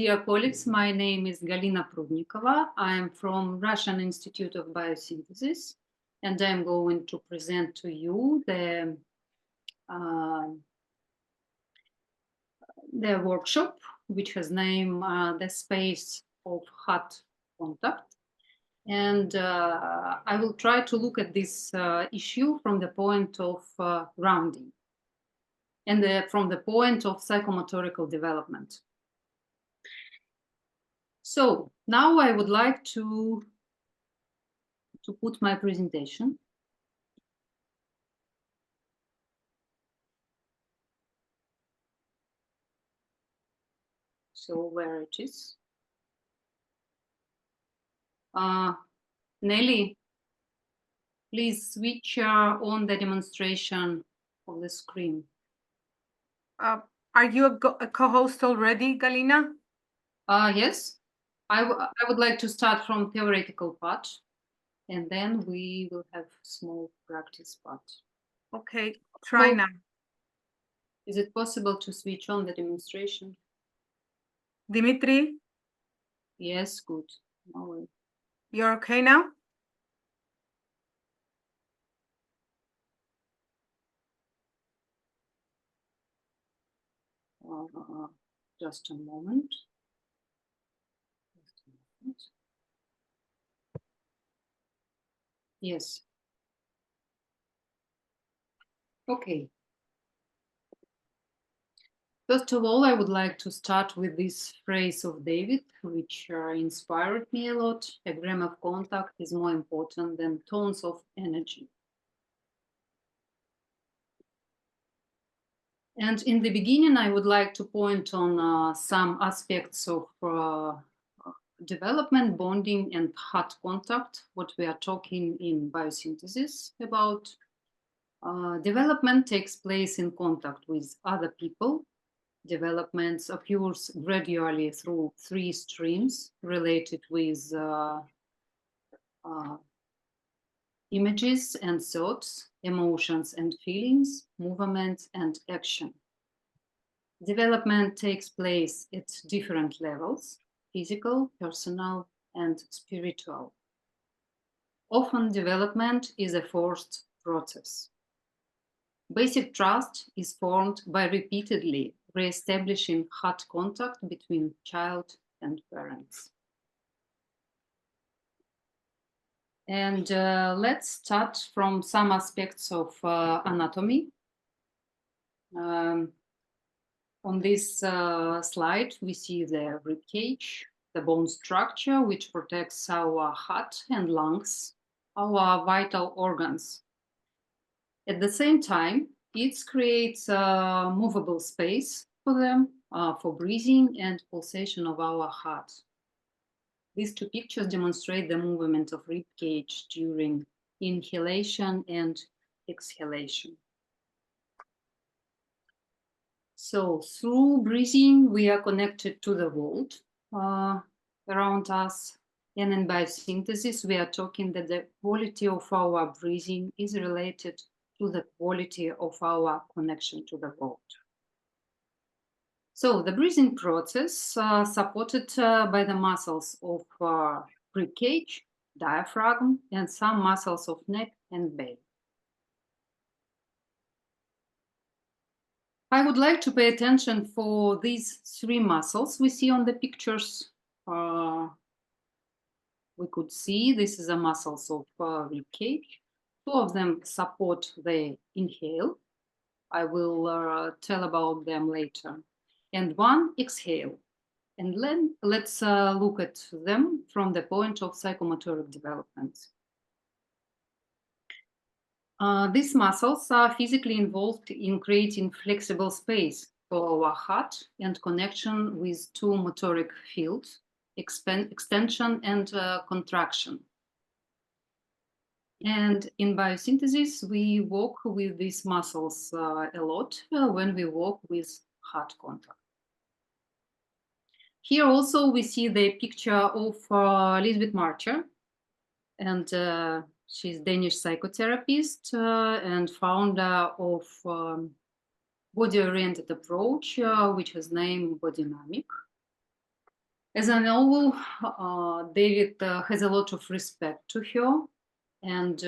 dear colleagues. My name is Galina Prudnikova. I am from Russian Institute of Biosynthesis, and I'm going to present to you the workshop, which has name The Space of Hot Contact. And I will try to look at this issue from the point of grounding and from the point of psychomotorical development. So now I would like to put my presentation. So where it is. Nelly, please switch on the demonstration of the screen. Are you a co-host already, Galina? Yes. I would like to start from theoretical part, and then we will have small practice part. Okay, try now. Is it possible to switch on the demonstration? Dimitri? Yes, good. No. You're okay now? Just a moment. Yes. Okay. First of all, I would like to start with this phrase of David, which inspired me a lot. A gram of contact is more important than tons of energy. And in the beginning, I would like to point on some aspects of development, bonding, and hot contact, what we are talking in biosynthesis about. Development takes place in contact with other people. Development occurs gradually through three streams related with images and thoughts, emotions and feelings, movement and action. Development takes place at different levels: physical, personal, and spiritual. Often development is a forced process. Basic trust is formed by repeatedly re-establishing hot contact between child and parents. And let's start from some aspects of anatomy. On this slide, we see the rib cage, the bone structure, which protects our heart and lungs, our vital organs. At the same time, it creates a movable space for them, for breathing and pulsation of our heart. These two pictures demonstrate the movement of rib cage during inhalation and exhalation. So through breathing, we are connected to the world around us. And in biosynthesis, we are talking that the quality of our breathing is related to the quality of our connection to the world. So the breathing process supported by the muscles of rib cage, diaphragm, and some muscles of neck and belly. I would like to pay attention for these three muscles we see on the pictures. We could see this is the muscles of rib cage. Two of them support the inhale. I will tell about them later. And one exhale. And then let's look at them from the point of psychomotoric development. These muscles are physically involved in creating flexible space for our heart and connection with two motoric fields, extension and contraction. And in biosynthesis, we work with these muscles a lot when we work with heart contact. Here also we see the picture of Lisbeth Marcher, and she's Danish psychotherapist and founder of body-oriented approach, which has name Bodynamic. As I know, David has a lot of respect to her, and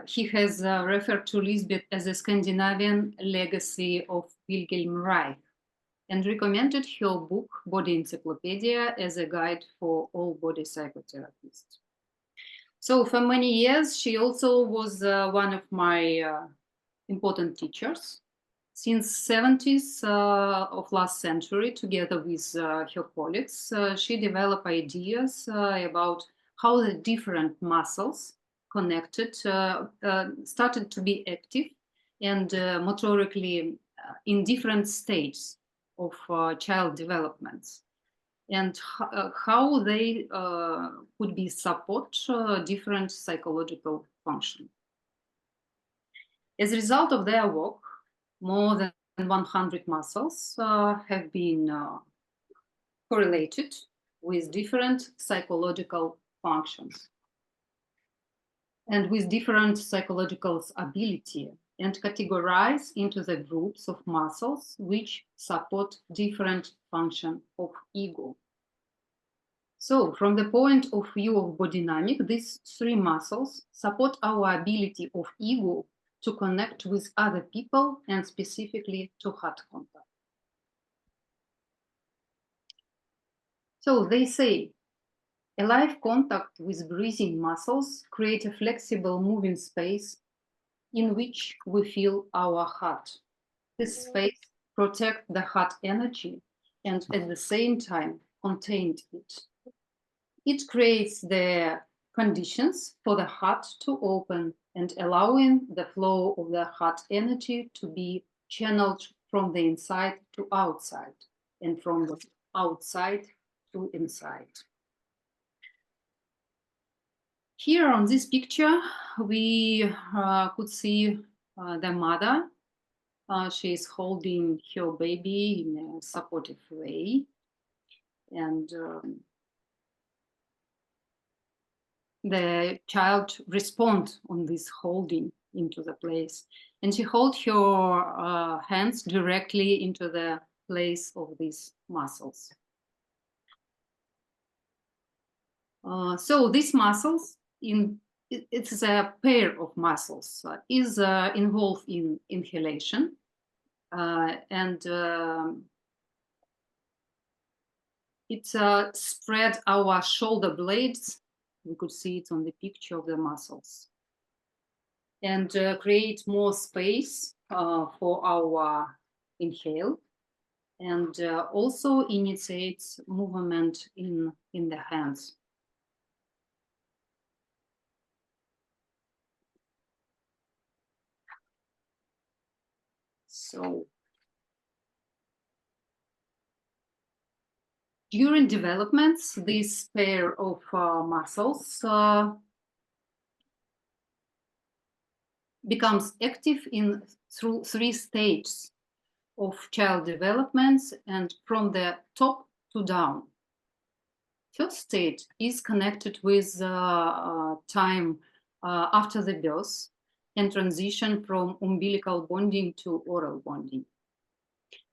he has referred to Lisbeth as a Scandinavian legacy of Wilhelm Reich, and recommended her book, Body Encyclopedia, as a guide for all body psychotherapists. So for many years, she also was one of my important teachers. Since 70s of last century, together with her colleagues, she developed ideas about how the different muscles connected started to be active and motorically in different stages of child development, and how they could be support different psychological function. As a result of their work, more than 100 muscles have been correlated with different psychological functions and with different psychological ability, and categorized into the groups of muscles which support different function of ego. So from the point of view of bodydynamic, these three muscles support our ability of ego to connect with other people and specifically to heart contact. So they say, a live contact with breathing muscles create a flexible moving space in which we feel our heart. This space protects the heart energy and at the same time contains it. It creates the conditions for the heart to open and allowing the flow of the heart energy to be channeled from the inside to outside and from the outside to inside. Here on this picture, we could see the mother. She is holding her baby in a supportive way, and the child responds on this holding into the place, and she holds her hands directly into the place of these muscles. So these muscles, it's a pair of muscles, is involved in inhalation, and it spread our shoulder blades. We could see it on the picture of the muscles, and create more space for our inhale, and also initiates movement in the hands. So during developments, this pair of muscles becomes active through three stages of child developments and from the top to down. First stage is connected with time after the birth and transition from umbilical bonding to oral bonding.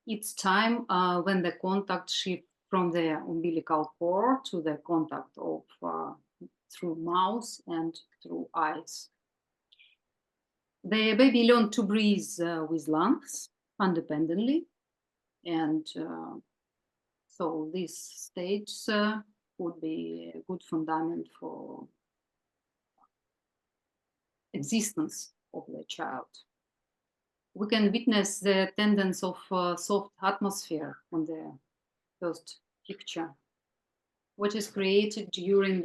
It's time when the contact shifts from the umbilical cord to the contact of through mouth and through eyes. The baby learns to breathe with lungs independently, and so this stage would be a good fundament for existence of the child. We can witness the tendency of soft atmosphere on the first picture, which is created during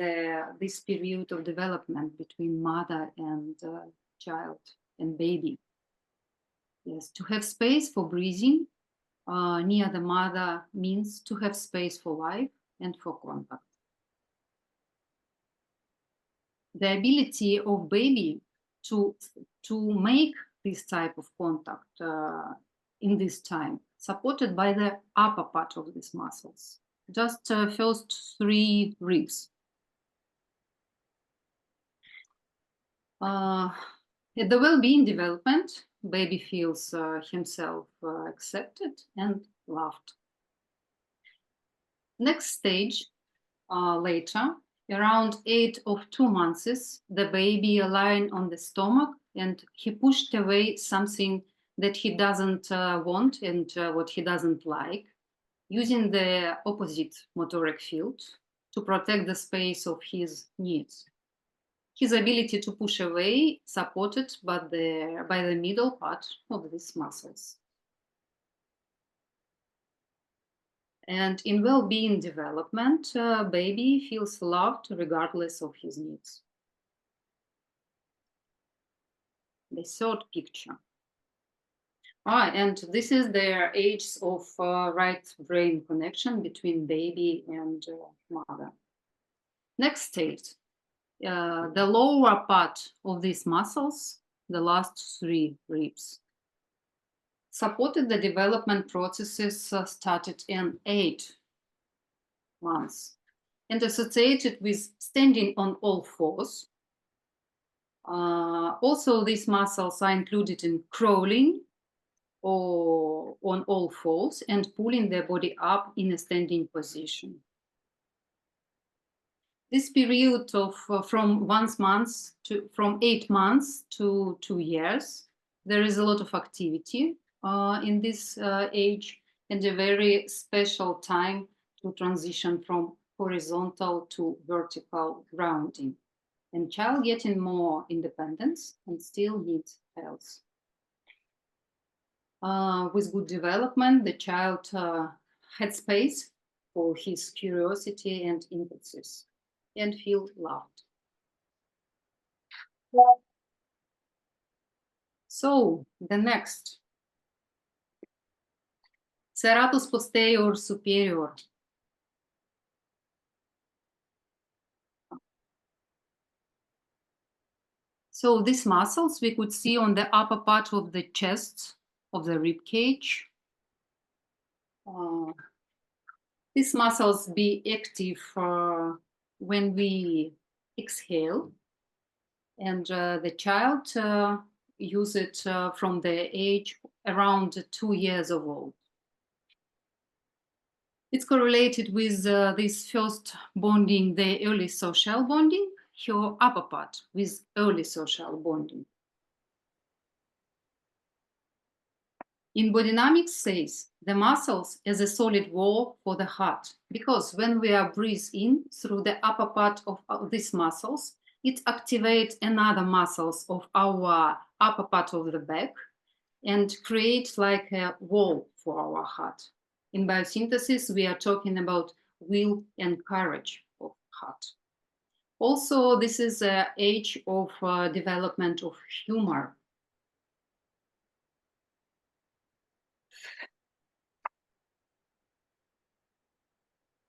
this period of development between mother and child and baby. Yes, to have space for breathing near the mother means to have space for life and for contact. The ability of baby to make this type of contact in this time, supported by the upper part of these muscles, just first three ribs. At the well-being development, baby feels himself accepted and loved. Next stage later, around 8 of 2 months, the baby lying on the stomach, and he pushed away something that he doesn't want and what he doesn't like, using the opposite motoric field to protect the space of his needs. His ability to push away supported by the middle part of these muscles. And in well-being development, baby feels loved regardless of his needs. The third picture. And this is the age of right brain connection between baby and mother. Next stage. The lower part of these muscles, the last 3 ribs, supported the development processes started in 8 months and associated with standing on all fours. Also, these muscles are included in crawling or on all fours and pulling the body up in a standing position. This period of from 8 months to 2 years, there is a lot of activity in this age, and a very special time to transition from horizontal to vertical grounding, and child getting more independence and still needs health. With good development, the child had space for his curiosity and impulses and feel loved. So the next, serratus posterior superior. So these muscles we could see on the upper part of the chest, of the rib cage. These muscles be active when we exhale, and the child use it from the age around 2 years of old. It's correlated with this first bonding, the early social bonding, your upper part with early social bonding. In Bodynamics says the muscles as a solid wall for the heart, because when we are breathe in through the upper part of these muscles, it activates another muscles of our upper part of the back and create like a wall for our heart. In biosynthesis, we are talking about will and courage of heart. Also, this is an age of development of humor.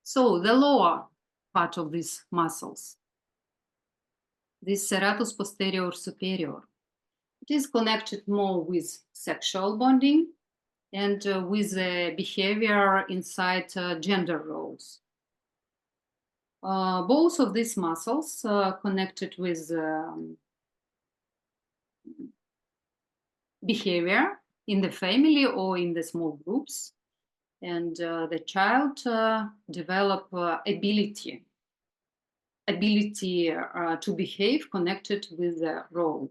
So the lower part of these muscles, this serratus posterior superior, it is connected more with sexual bonding and with the behavior inside gender roles. Both of these muscles connected with behavior in the family or in the small groups, and the child develop ability to behave connected with the role.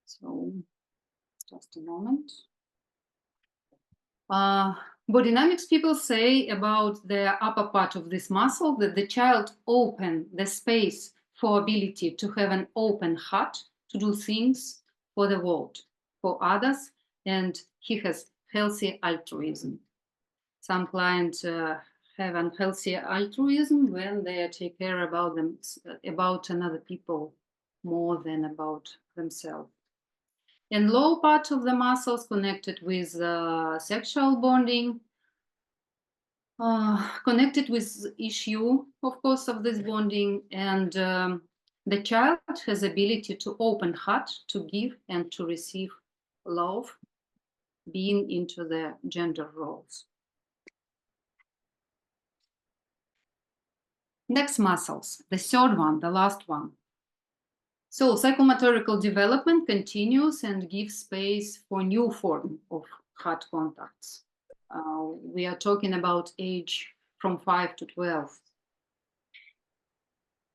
So just a moment. Bodynamics people say about the upper part of this muscle that the child open the space for ability to have an open heart to do things for the world, for others, and he has healthy altruism. Some clients have unhealthy altruism when they take care about them, about another people more than about themselves. And low part of the muscles connected with sexual bonding, connected with issue, of course, of this bonding, and the child has ability to open heart, to give and to receive love, being into the gender roles. Next muscles, the third one, the last one, So psychomotorical development continues and gives space for new form of heart contacts. We are talking about age from 5 to 12.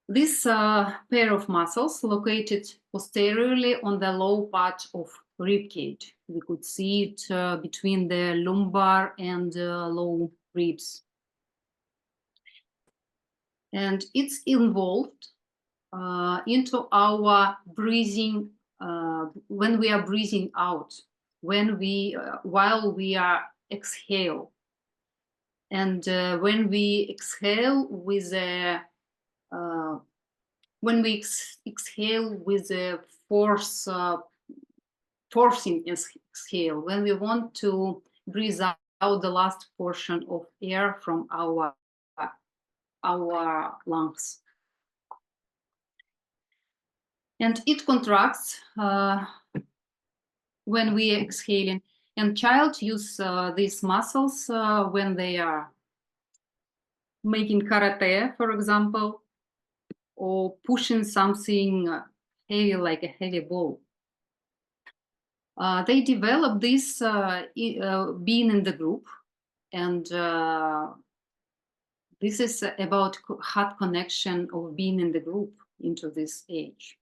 This pair of muscles located posteriorly on the low part of rib cage. We could see it between the lumbar and low ribs. And it's involved into our breathing when we are breathing out, when we while we are exhale, and when we exhale with a exhale with a forcing exhale, when we want to breathe out the last portion of air from our lungs. And it contracts when we are exhaling. And child use these muscles when they are making karate, for example, or pushing something heavy like a heavy ball. They develop this being in the group, and this is about heart connection of being in the group into this age.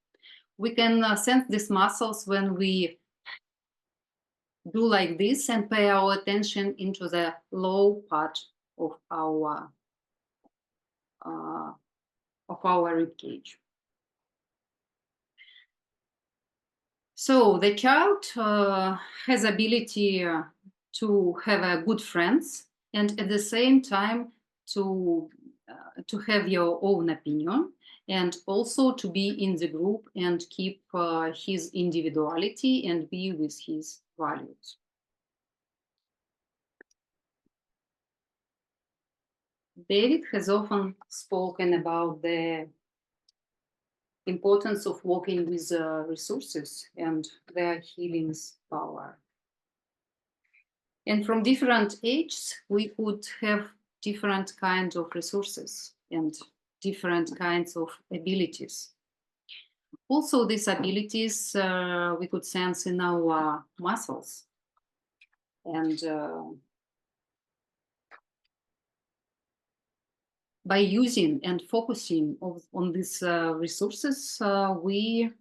We can sense these muscles when we do like this and pay our attention into the low part of our rib cage. So the child has ability to have good friends, and at the same time to have your own opinion, and also to be in the group and keep his individuality and be with his values. David has often spoken about the importance of working with resources and their healing power. And from different ages, we could have different kinds of resources and different kinds of abilities. Also, these abilities we could sense in our muscles. And by using and focusing on these resources, we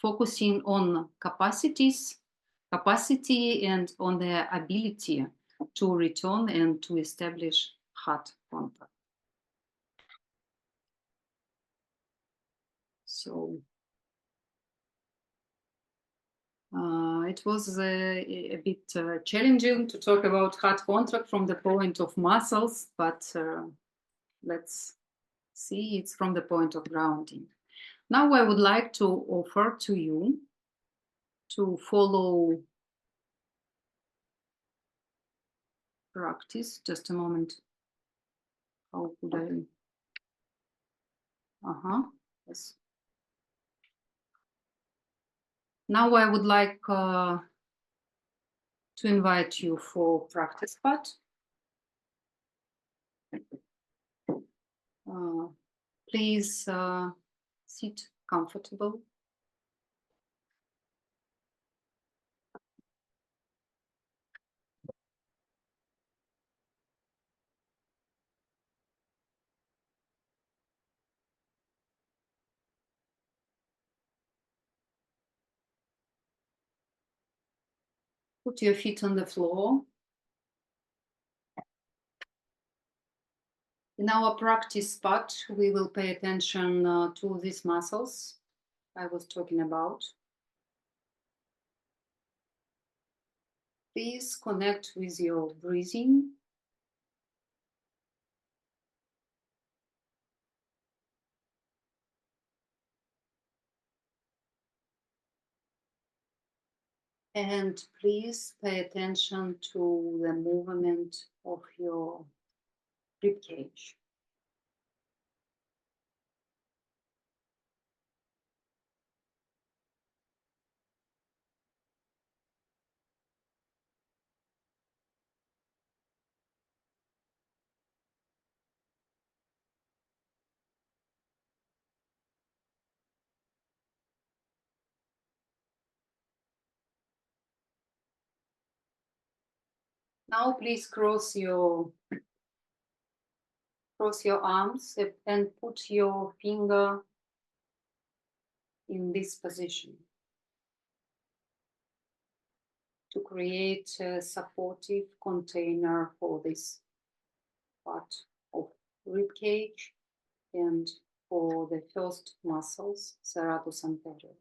focusing on capacity and on the ability to return and to establish heart contact. So it was a bit challenging to talk about heart contact from the point of muscles, but let's see, it's from the point of grounding. Now I would like to offer to you to follow practice. Just a moment. How could I? Yes. Now I would like to invite you for practice part. Please sit comfortable. Put your feet on the floor. In our practice part, we will pay attention to these muscles I was talking about. Please connect with your breathing. And please pay attention to the movement of your rib cage. Now please cross your arms and put your finger in this position to create a supportive container for this part of rib cage and for the first muscles, serratus anterior.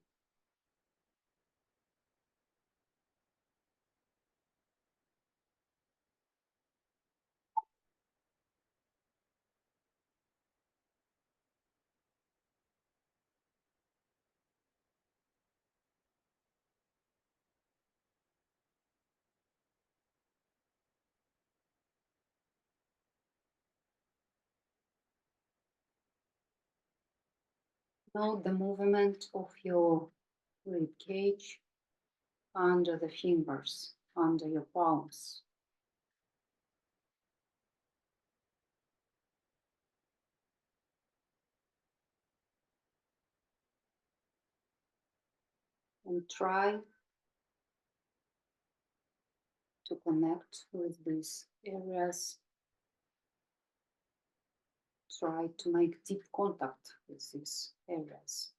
Note the movement of your rib cage under the fingers, under your palms. And try to connect with these areas. Try to make deep contact with these areas.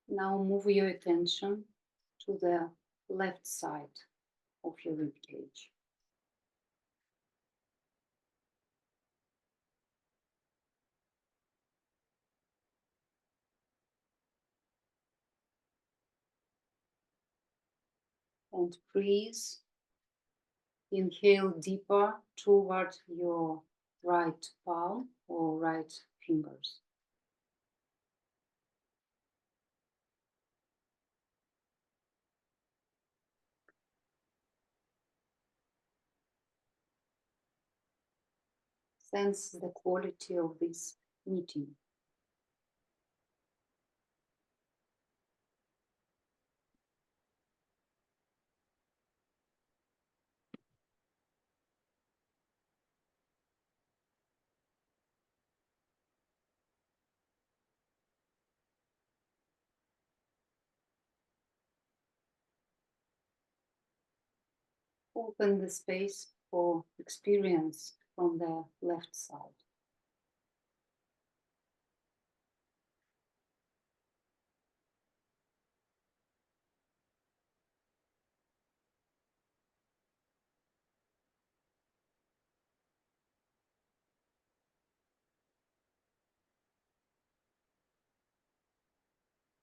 Now move your attention to the left side of your rib cage. And breathe. Inhale deeper toward your right palm or right fingers. Sense the quality of this meeting. Open the space for experience from the left side.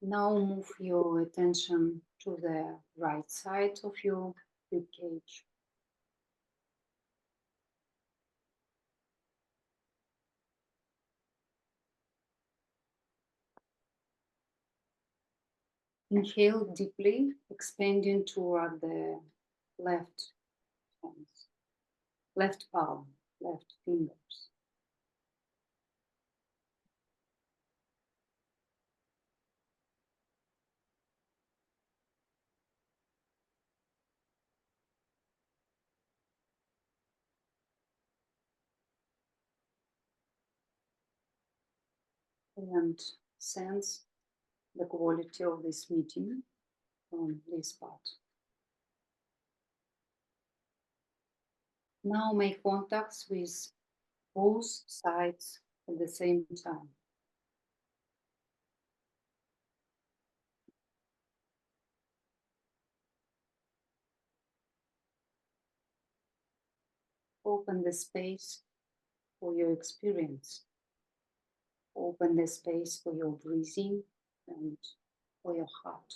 Now move your attention to the right side of your rib cage. Inhale deeply, expanding toward the left hands, left palm, left fingers. And sense the quality of this meeting from this part. Now make contacts with both sides at the same time. Open the space for your experience. Open the space for your breathing and for your heart.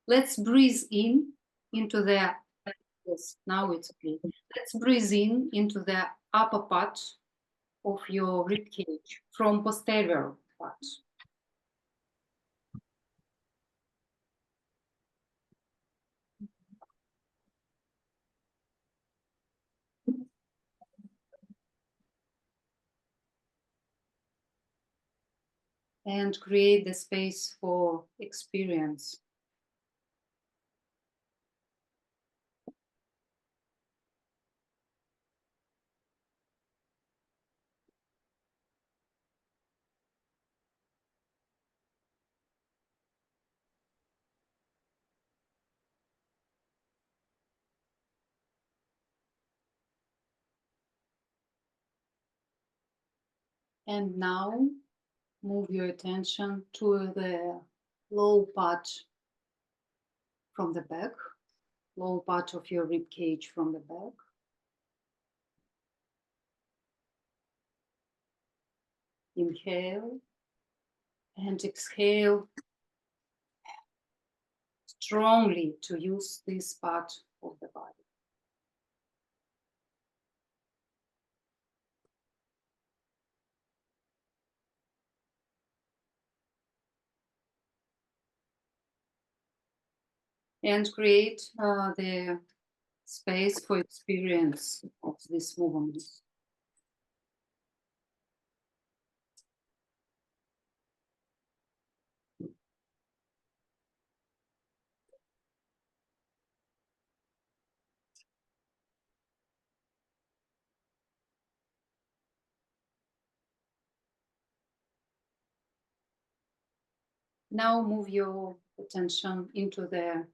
Let's breathe in into the, yes, now it's okay. Let's breathe in into the upper part of your rib cage from posterior part. and create the space for experience. And now move your attention to the low part from the back, low part of your rib cage from the back. Inhale and exhale strongly to use this part of the body. And create the space for experience of this movement. Now move your attention into the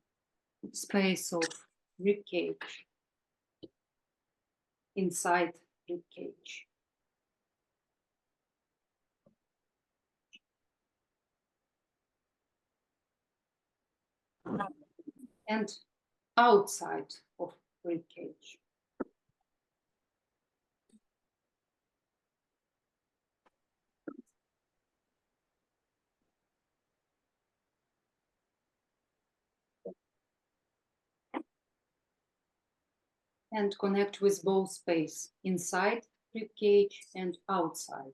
space of rib cage, inside rib cage. And outside of rib cage. And connect with both space, inside rib cage and outside.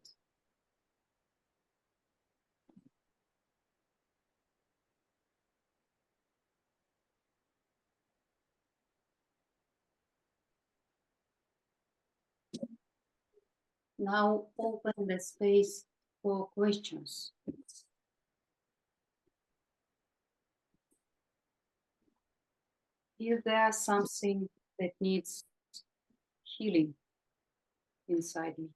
Now open the space for questions. If there's something that needs healing inside me.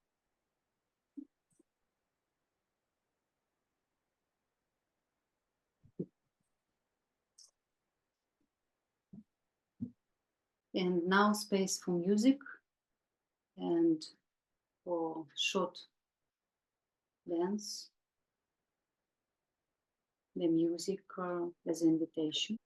And now space for music and for short dance. The music as invitation.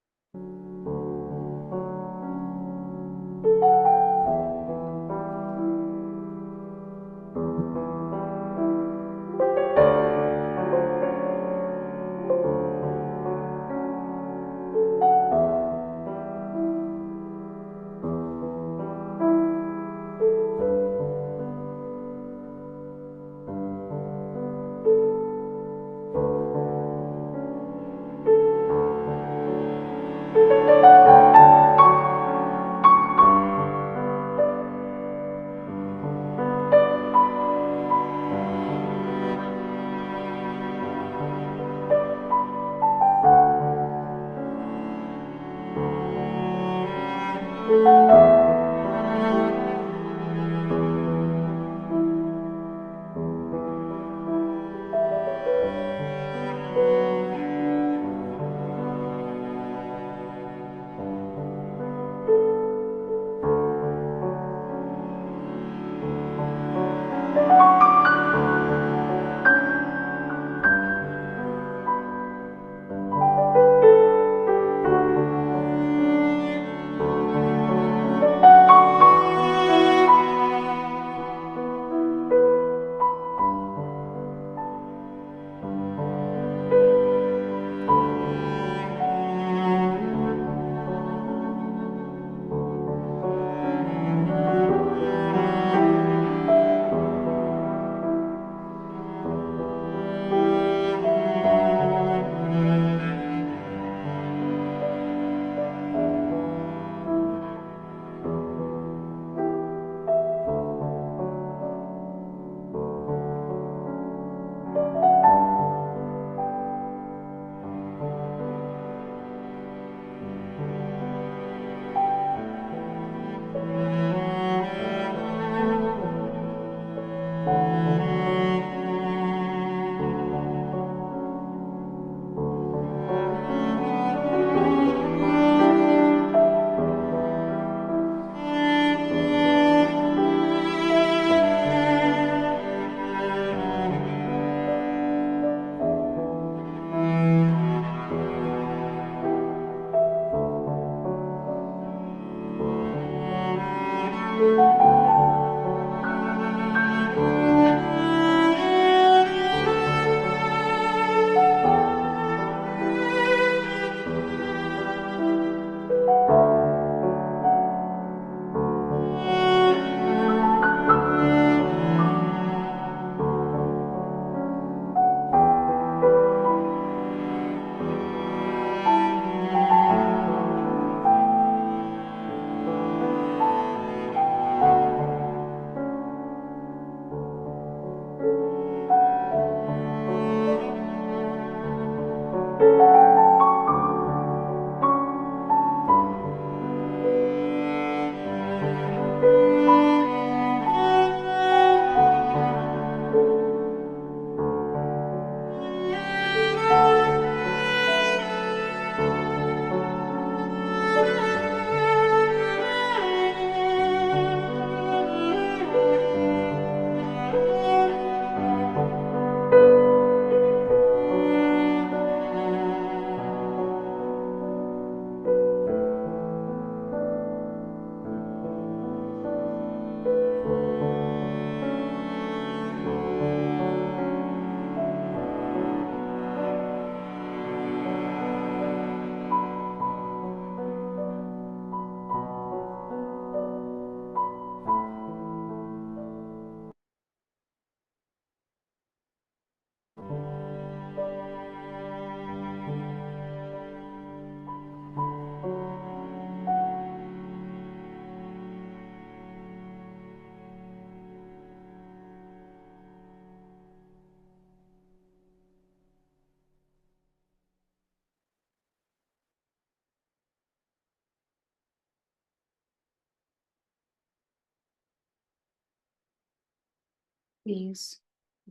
please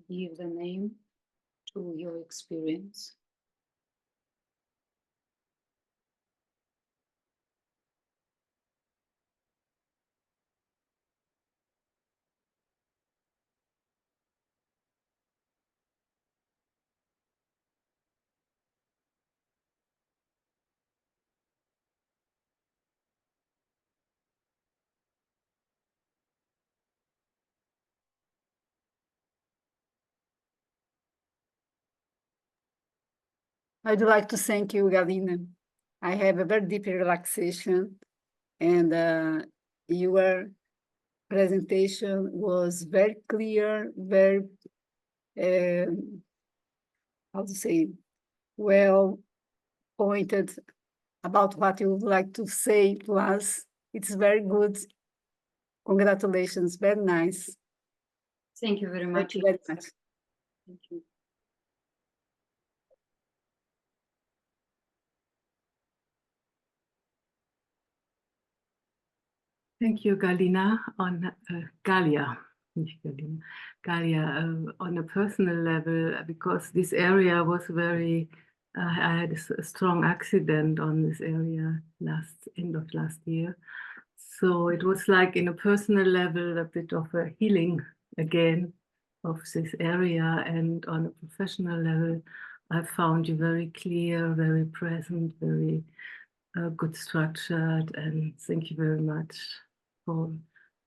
give the name to your experience. I'd like to thank you, Galina. I have a very deep relaxation, and your presentation was very clear, very, how to say, well pointed about what you would like to say to us. It's very good. Congratulations, very nice. Thank you very much. Thank you very much. Thank you. Thank you, Galina, on Galia, nicht Galina, Galia, on a personal level, because this area was very, I had a strong accident on this area end of last year. So it was like in a personal level, a bit of a healing again of this area. And on a professional level, I found you very clear, very present, very good structured, and thank you very much for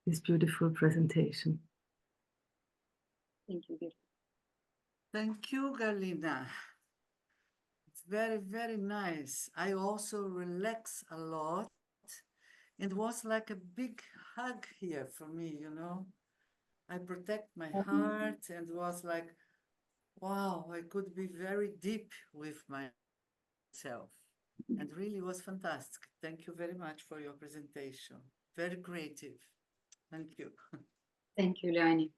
this beautiful presentation. Thank you. Thank you, Galina. It's very, very nice. I also relax a lot. It was like a big hug here for me, you know. I protect my heart and was like, wow, I could be very deep with myself. And really was fantastic. Thank you very much for your presentation. Very creative. Thank you. Thank you, Leonie.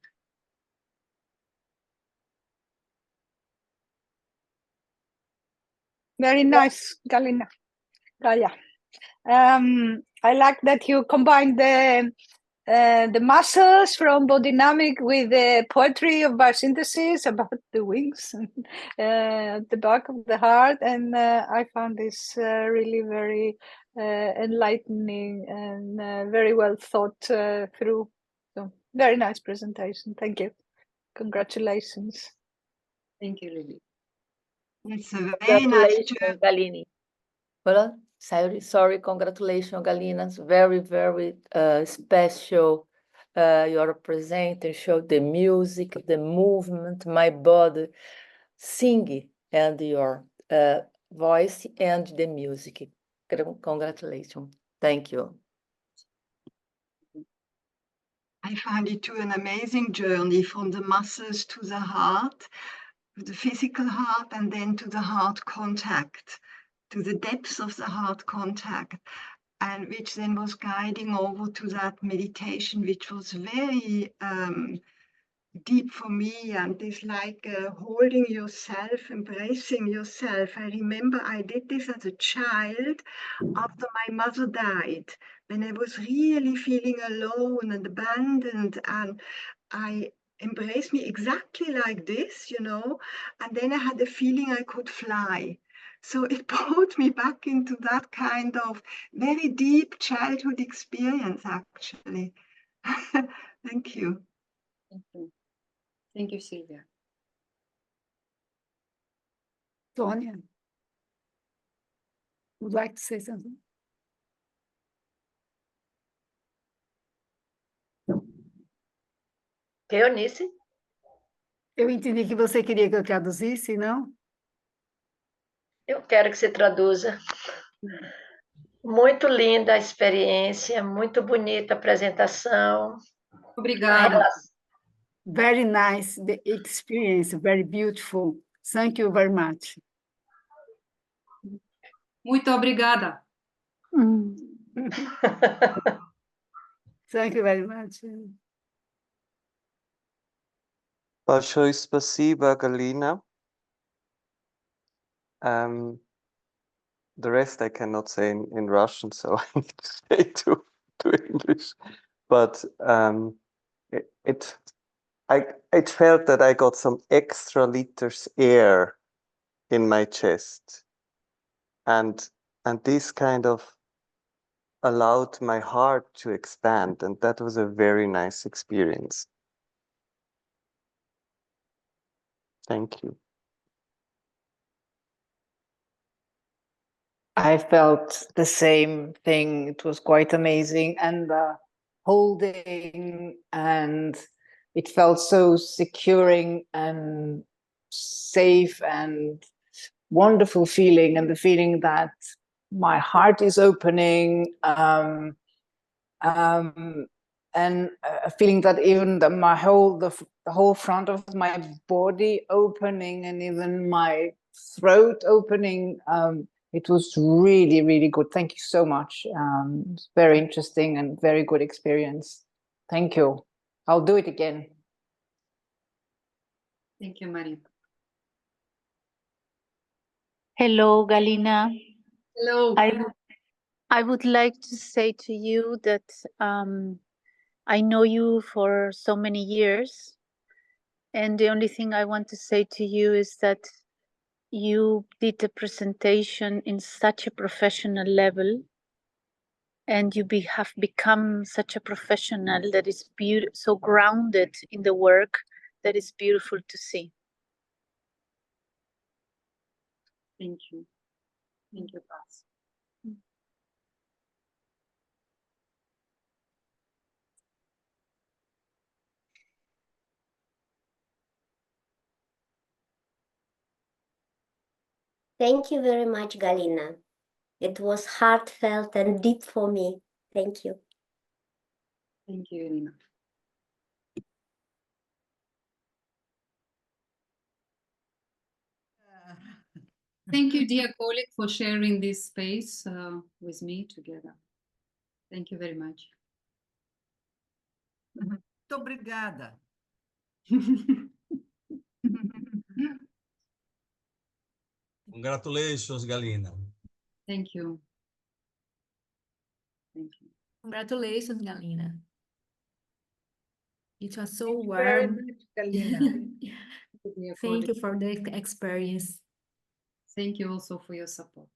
Very nice, Galina. Gaia. I like that you combined the muscles from biodynamic with the poetry of biosynthesis about the wings, at the back of the heart, and I found this really very enlightening and very well thought through. So very nice presentation. Thank you. Congratulations. Thank you, Lily. It's a very nice Congratulations, Galini. Well, sorry, congratulations, Galina. It's very, very special. Your presentation showed the music, the movement, my body singing, and your voice and the music. Congratulations. Thank you. I found it too an amazing journey from the muscles to the heart, to the physical heart, and then to the heart contact, to the depths of the heart contact, and which then was guiding over to that meditation, which was very deep for me, and it's like holding yourself, embracing yourself. I remember I did this as a child after my mother died, when I was really feeling alone and abandoned, and I embraced me exactly like this, you know, and then I had a feeling I could fly. So it brought me back into that kind of very deep childhood experience, actually. Thank you. Thank you. Thank you, Sylvia. Sonia, would like to say something? Que Eunice? Eu entendi que você queria que eu traduzisse, não? Eu quero que você traduza. Muito linda a experiência, muito bonita a apresentação. Obrigada. Very nice, the experience, very beautiful. Thank you very much. Muito obrigada. Thank you very much. Большое спасибо, Galina. The rest I cannot say in Russian, so I need to say to English. But it it felt that I got some extra liters air in my chest, and this kind of allowed my heart to expand, and that was a very nice experience. Thank you. I felt the same thing. It was quite amazing, and holding, and it felt so securing and safe and wonderful feeling, and the feeling that my heart is opening, and a feeling that even the whole front of my body opening, and even my throat opening. It was really, really good. Thank you so much. It's very interesting and very good experience. Thank you. I'll do it again. Thank you, Maria. Hello, Galina. Hello. I would like to say to you that I know you for so many years, and the only thing I want to say to you is that you did a presentation in such a professional level, and you have become such a professional that is so grounded in the work that is beautiful to see. Thank you. Thank you, Paz. Thank you very much, Galina. It was heartfelt and deep for me. Thank you. Thank you, Irina. Thank you, dear colleague, for sharing this space with me together. Thank you very much. Muito obrigada. Congratulations, Galina. Thank you. Thank you. Congratulations, Galina. It was so Thank you very warm. much, Galina. Thank you for the experience. Thank you also for your support.